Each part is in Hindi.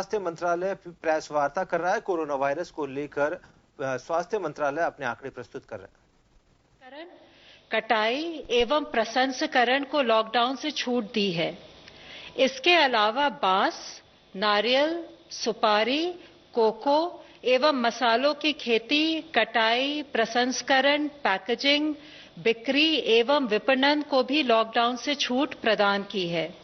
स्वास्थ्य मंत्रालय प्रेस वार्ता कर रहा है। कोरोना वायरस को लेकर स्वास्थ्य मंत्रालय अपने आंकड़े प्रस्तुत कर रहा है। कटाई एवं प्रसंस्करण को लॉकडाउन से छूट दी है। इसके अलावा बांस, नारियल, सुपारी, कोको एवं मसालों की खेती, कटाई, प्रसंस्करण, पैकेजिंग, बिक्री एवं विपणन को भी लॉकडाउन से छूट प्रदान की है।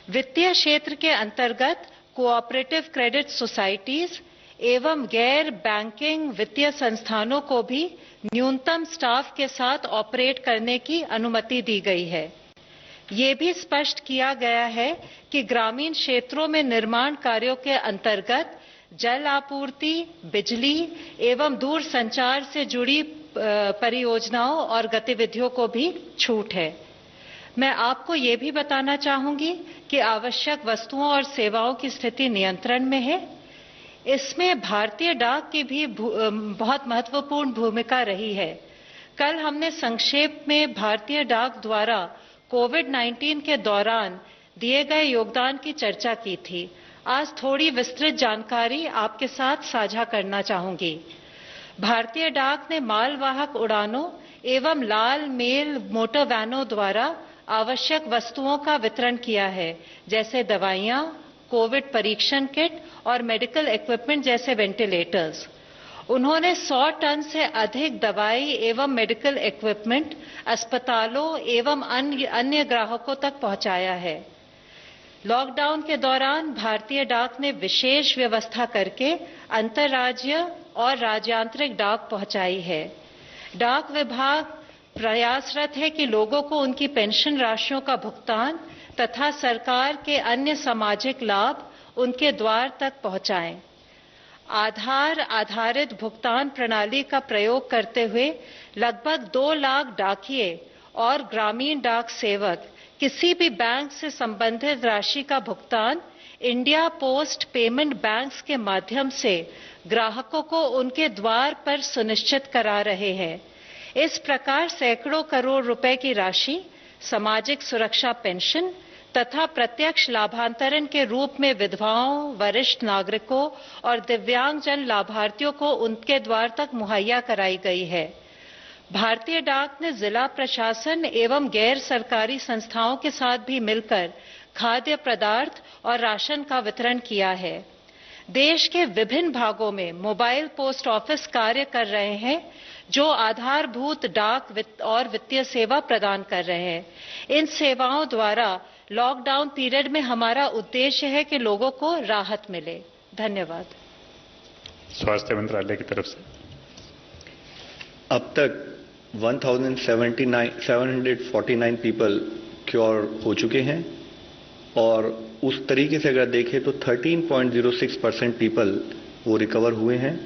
वित्तीय क्षेत्र के अंतर्गत कोऑपरेटिव क्रेडिट सोसाइटीज एवं गैर बैंकिंग वित्तीय संस्थानों को भी न्यूनतम स्टाफ के साथ ऑपरेट करने की अनुमति दी गई है। ये भी स्पष्ट किया गया है कि ग्रामीण क्षेत्रों में निर्माण कार्यों के अंतर्गत जल आपूर्ति, बिजली एवं दूरसंचार से जुड़ी परियोजनाओं और गतिविधियों को भी छूट है। मैं आपको ये भी बताना चाहूंगी कि आवश्यक वस्तुओं और सेवाओं की स्थिति नियंत्रण में है। इसमें भारतीय डाक की भी बहुत महत्वपूर्ण भूमिका रही है। कल हमने संक्षेप में भारतीय डाक द्वारा कोविड-19 के दौरान दिए गए योगदान की चर्चा की थी। आज थोड़ी विस्तृत जानकारी आपके साथ साझा करना चाहूंगी। भारतीय डाक ने मालवाहक उड़ानों एवं लाल मेल मोटर वैनों द्वारा आवश्यक वस्तुओं का वितरण किया है, जैसे दवाइयां, कोविड परीक्षण किट और मेडिकल इक्विपमेंट जैसे वेंटिलेटर्स। उन्होंने 100 टन से अधिक दवाई एवं मेडिकल इक्विपमेंट अस्पतालों एवं अन्य ग्राहकों तक पहुंचाया है। लॉकडाउन के दौरान भारतीय डाक ने विशेष व्यवस्था करके अंतर्राज्यीय और राज्यांतरिक डाक पहुंचाई है। डाक विभाग प्रयासरत है कि लोगों को उनकी पेंशन राशियों का भुगतान तथा सरकार के अन्य सामाजिक लाभ उनके द्वार तक पहुंचाएं। आधार आधारित भुगतान प्रणाली का प्रयोग करते हुए लगभग 2 लाख डाकिये और ग्रामीण डाक सेवक किसी भी बैंक से संबंधित राशि का भुगतान इंडिया पोस्ट पेमेंट बैंक्स के माध्यम से ग्राहकों को उनके द्वार पर सुनिश्चित करा रहे हैं। इस प्रकार सैकड़ों करोड़ रुपए की राशि सामाजिक सुरक्षा पेंशन तथा प्रत्यक्ष लाभांतरण के रूप में विधवाओं, वरिष्ठ नागरिकों और दिव्यांगजन लाभार्थियों को उनके द्वार तक मुहैया कराई गई है। भारतीय डाक ने जिला प्रशासन एवं गैर सरकारी संस्थाओं के साथ भी मिलकर खाद्य पदार्थ और राशन का वितरण किया है। देश के विभिन्न भागों में मोबाइल पोस्ट ऑफिस कार्य कर रहे हैं, जो आधारभूत डाक और वित्तीय सेवा प्रदान कर रहे हैं। इन सेवाओं द्वारा लॉकडाउन पीरियड में हमारा उद्देश्य है कि लोगों को राहत मिले। धन्यवाद। स्वास्थ्य मंत्रालय की तरफ से अब तक 1749 पीपल क्योर हो चुके हैं और उस तरीके से अगर देखें तो 13.06% पीपल वो रिकवर हुए हैं।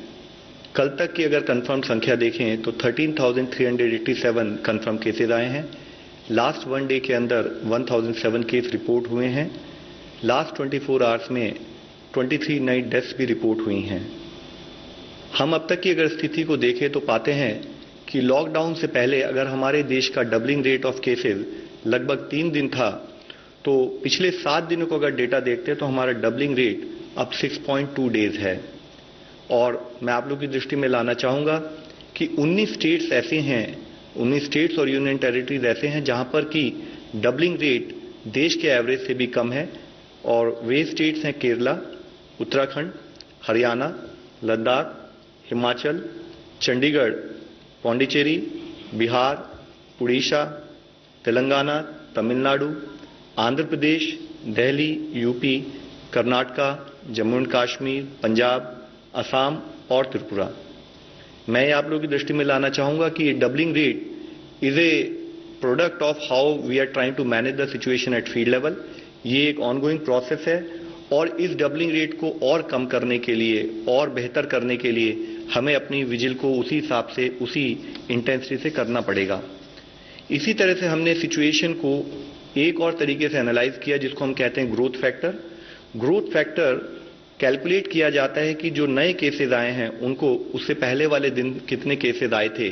कल तक की अगर कंफर्म संख्या देखें तो 13,387 कंफर्म केसेज आए हैं। लास्ट 1 डे के अंदर 1007 केस रिपोर्ट हुए हैं। लास्ट 24 आवर्स में 23 नई डेथ्स भी रिपोर्ट हुई हैं। हम अब तक की अगर स्थिति को देखें तो पाते हैं कि लॉकडाउन से पहले अगर हमारे देश का डबलिंग रेट ऑफ केसेज लगभग 3 दिन था, तो पिछले 7 दिनों को अगर डेटा देखते हैं तो हमारा डबलिंग रेट अब 6.2 डेज है। और मैं आप लोगों की दृष्टि में लाना चाहूंगा कि 19 स्टेट्स ऐसे हैं, 19 स्टेट्स और यूनियन टेरिटरीज ऐसे हैं जहां पर कि डबलिंग रेट देश के एवरेज से भी कम है। और वे स्टेट्स हैं केरला, उत्तराखंड, हरियाणा, लद्दाख, हिमाचल, चंडीगढ़, पौंडीचेरी, बिहार, उड़ीसा, तेलंगाना, तमिलनाडु, आंध्र प्रदेश, दिल्ली, यूपी, कर्नाटका, जम्मू एंड कश्मीर, पंजाब, असम और त्रिपुरा। मैं आप लोगों की दृष्टि में लाना चाहूंगा कि ये doubling rate is a product of how we are trying to manage the situation at field level. ये एक ऑनगोइंग प्रोसेस है और इस डबलिंग रेट को और कम करने के लिए और बेहतर करने के लिए हमें अपनी विजिल को उसी हिसाब से, उसी इंटेंसिटी से करना पड़ेगा। इसी तरह से हमने सिचुएशन को एक और तरीके से एनालाइज किया जिसको हम कहते हैं growth factor. Growth factor calculate किया जाता है कि जो नए केसेस आए हैं उनको उससे पहले वाले दिन कितने केसेस आए थे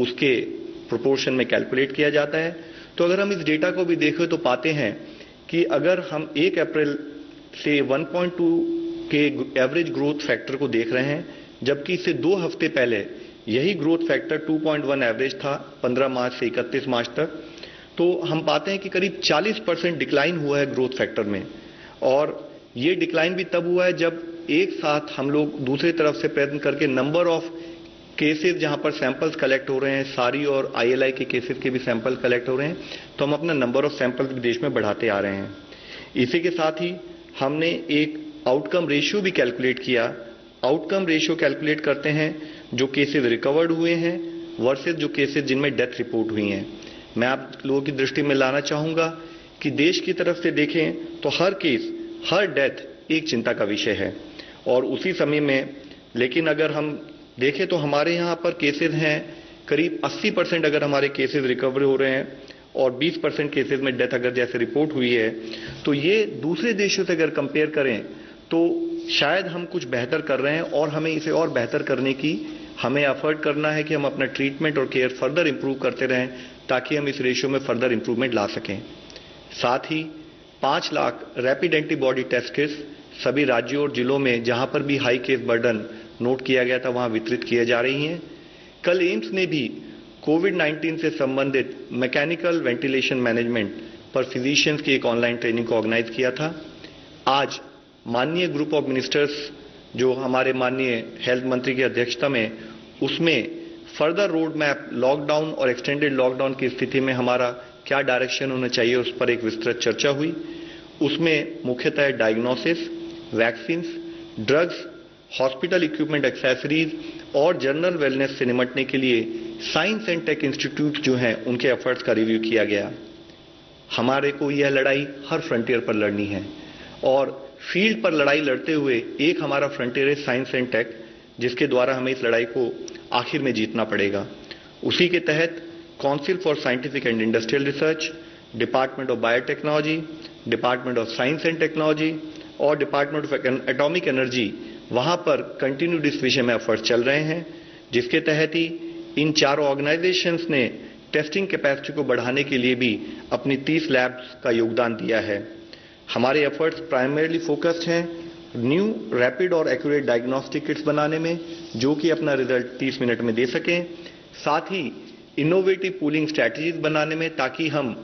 उसके प्रोपोर्शन में कैलकुलेट किया जाता है। तो अगर हम इस डेटा को भी देखें तो पाते हैं कि अगर हम 1 अप्रैल से 1.2 के एवरेज ग्रोथ फैक्टर को देख रहे हैं, जबकि इससे 2 हफ्ते पहले यही ग्रोथ फैक्टर 2.1 एवरेज था 15 मार्च से 31 मार्च तक। तो हम पाते हैं कि करीब 40% डिक्लाइन हुआ है ग्रोथ फैक्टर में, और ये डिक्लाइन भी तब हुआ है जब एक साथ हम लोग दूसरी तरफ से प्रयत्न करके नंबर ऑफ केसेस जहां पर सैंपल्स कलेक्ट हो रहे हैं, सारी और ILI के केसेस के भी सैंपल कलेक्ट हो रहे हैं, तो हम अपना नंबर ऑफ सैंपल्स भी देश में बढ़ाते आ रहे हैं। इसी के साथ ही हमने एक आउटकम रेशियो भी कैलकुलेट किया। आउटकम रेशियो कैलकुलेट करते हैं जो केसेस रिकवर्ड हुए हैं वर्सेस जो केसेस जिनमें डेथ रिपोर्ट हुई हैं। मैं आप लोगों की दृष्टि में लाना चाहूंगा कि देश की तरफ से देखें तो हर केस, हर डेथ एक चिंता का विषय है, और उसी समय में लेकिन अगर हम देखें तो हमारे यहाँ पर केसेस हैं करीब 80% अगर हमारे केसेस रिकवर हो रहे हैं और 20% केसेस में डेथ अगर जैसे रिपोर्ट हुई है, तो ये दूसरे देशों से अगर कंपेयर करें तो शायद हम कुछ बेहतर कर रहे हैं, और हमें इसे और बेहतर करने की हमें एफर्ट करना है कि हम अपना ट्रीटमेंट और केयर फर्दर इंप्रूव करते रहें ताकि हम इस रेशियो में फर्दर इंप्रूवमेंट ला सकें। साथ ही 5 lakh rapid antibody test kits सभी राज्यों और जिलों में जहां पर भी हाई केस बर्डन नोट किया गया था वहां वितरित किए जा रही हैं। कल एम्स ने भी कोविड-19 से संबंधित मैकेनिकल वेंटिलेशन मैनेजमेंट पर फिजिशियंस की एक ऑनलाइन ट्रेनिंग को ऑर्गेनाइज किया था। आज माननीय ग्रुप ऑफ मिनिस्टर्स जो हमारे माननीय हेल्थ मंत्री की अध्यक्षता में, उसमें फर्दर रोड मैप लॉकडाउन और एक्सटेंडेड लॉकडाउन की स्थिति में हमारा क्या डायरेक्शन होना चाहिए उस पर एक विस्तृत चर्चा हुई। उसमें मुख्यतः diagnosis, vaccine, drugs, hospital equipment, accessories और जनरल वेलनेस से निपटने के लिए साइंस एंड टेक इंस्टीट्यूट जो हैं उनके एफर्ट्स का रिव्यू किया गया। हमारे को यह लड़ाई हर फ्रंटियर पर लड़नी है, और फील्ड पर लड़ाई लड़ते हुए एक हमारा फ्रंटियर है साइंस एंड टेक, जिसके द्वारा हमें इस लड़ाई को आखिर में जीतना पड़ेगा। उसी के तहत council for scientific and industrial research, department of biotechnology, department of science and technology और डिपार्टमेंट ऑफ एटॉमिक एनर्जी, वहां पर कंटिन्यूड इस विषय में एफर्ट्स चल रहे हैं, जिसके तहत ही इन चारों ऑर्गेनाइजेशंस ने टेस्टिंग कैपेसिटी को बढ़ाने के लिए भी अपनी 30 लैब्स का योगदान दिया है। हमारे एफर्ट्स प्राइमरीली फोकस्ड हैं न्यू रैपिड और एक्यूरेट डायग्नोस्टिक किट्स बनाने में, जो कि अपना रिजल्ट 30 मिनट में दे सकें। साथ ही इनोवेटिव पूलिंग स्ट्रैटेजीज बनाने में, ताकि हम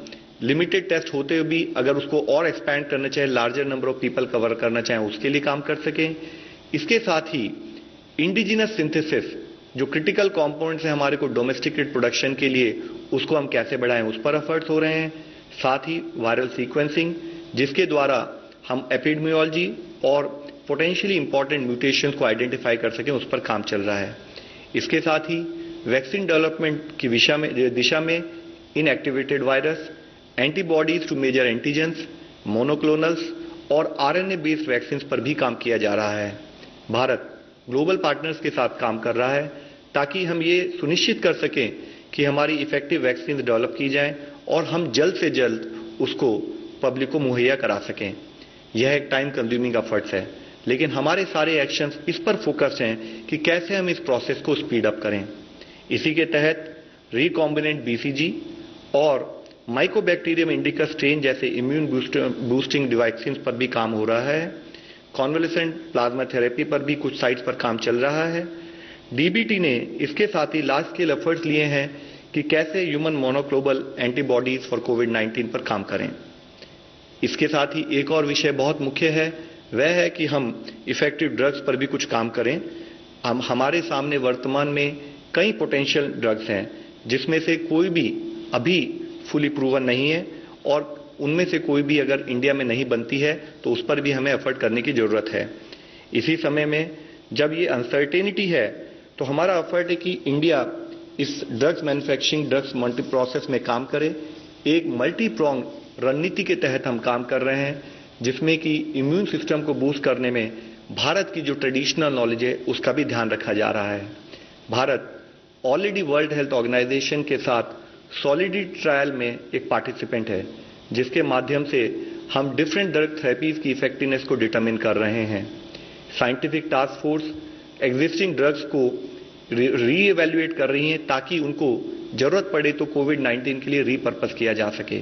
लिमिटेड टेस्ट होते हुए भी अगर उसको और एक्सपैंड करना चाहे, larger number of people cover करना चाहें, उसके लिए काम कर सकें। इसके साथ ही इंडिजिनस सिंथेसिस जो क्रिटिकल कंपोनेंट्स हैं हमारे को डोमेस्टिकेट प्रोडक्शन के लिए, उसको हम कैसे बढ़ाएं, उस पर एफर्ट्स हो रहे हैं। साथ ही वायरल सीक्वेंसिंग, जिसके द्वारा हम एपिडेमियोलॉजी और पोटेंशियली इंपॉर्टेंट म्यूटेशंस को आइडेंटिफाई कर सकें, उस पर काम चल रहा है। इसके साथ ही वैक्सीन डेवलपमेंट की दिशा में inactivated virus, antibodies to major antigens, monoclonals और RNA बेस्ड वैक्सीन पर भी काम किया जा रहा है। भारत ग्लोबल पार्टनर्स के साथ काम कर रहा है ताकि हम ये सुनिश्चित कर सकें कि हमारी इफेक्टिव वैक्सीन डेवलप की जाएं और हम जल्द से जल्द उसको पब्लिक को मुहैया करा सकें। यह एक टाइम कंज्यूमिंग एफर्ट्स है, लेकिन हमारे सारे एक्शंस इस पर फोकस्ड हैं कि कैसे हम इस प्रोसेस को स्पीड अप करें। इसी के तहत रिकॉम्बिनेंट BCG और माइकोबैक्टीरियम इंडिकस स्ट्रेन जैसे इम्यून बूस्टिंग वैक्सीन पर भी काम हो रहा है। कॉन्वलेसेंट प्लाज्मा थेरेपी पर भी कुछ साइट्स पर काम चल रहा है। DBT ने इसके साथ ही लार्ज स्केल एफर्ट्स लिए हैं कि कैसे ह्यूमन मोनोक्लोनल एंटीबॉडीज फॉर कोविड-19 पर काम करें। इसके साथ ही एक और विषय बहुत मुख्य है, वह है कि हम इफेक्टिव ड्रग्स पर भी कुछ काम करें। हमारे सामने वर्तमान में कई पोटेंशियल ड्रग्स हैं, जिसमें से कोई भी अभी फुली प्रूवन नहीं है, और उनमें से कोई भी अगर इंडिया में नहीं बनती है तो उस पर भी हमें एफर्ट करने की जरूरत है। इसी समय में जब ये अनसर्टेनिटी है तो हमारा एफर्ट है कि इंडिया इस drugs manufacturing, drugs multi process में काम करे। एक मल्टी प्रोंग रणनीति के तहत हम काम कर रहे हैं, जिसमें कि इम्यून सिस्टम को बूस्ट करने में भारत की जो ट्रेडिशनल नॉलेज है उसका भी ध्यान रखा जा रहा है। Bharat already World Health Organization के साथ सॉलिडिटी ट्रायल में एक पार्टिसिपेंट है, जिसके माध्यम से हम डिफरेंट ड्रग थेरेपीज की इफेक्टिवनेस को डिटरमिन कर रहे हैं। Scientific task force existing drugs को रीइवैल्यूएट कर रही है ताकि उनको जरूरत पड़े तो कोविड-19 के लिए रीपर्पस किया जा सके।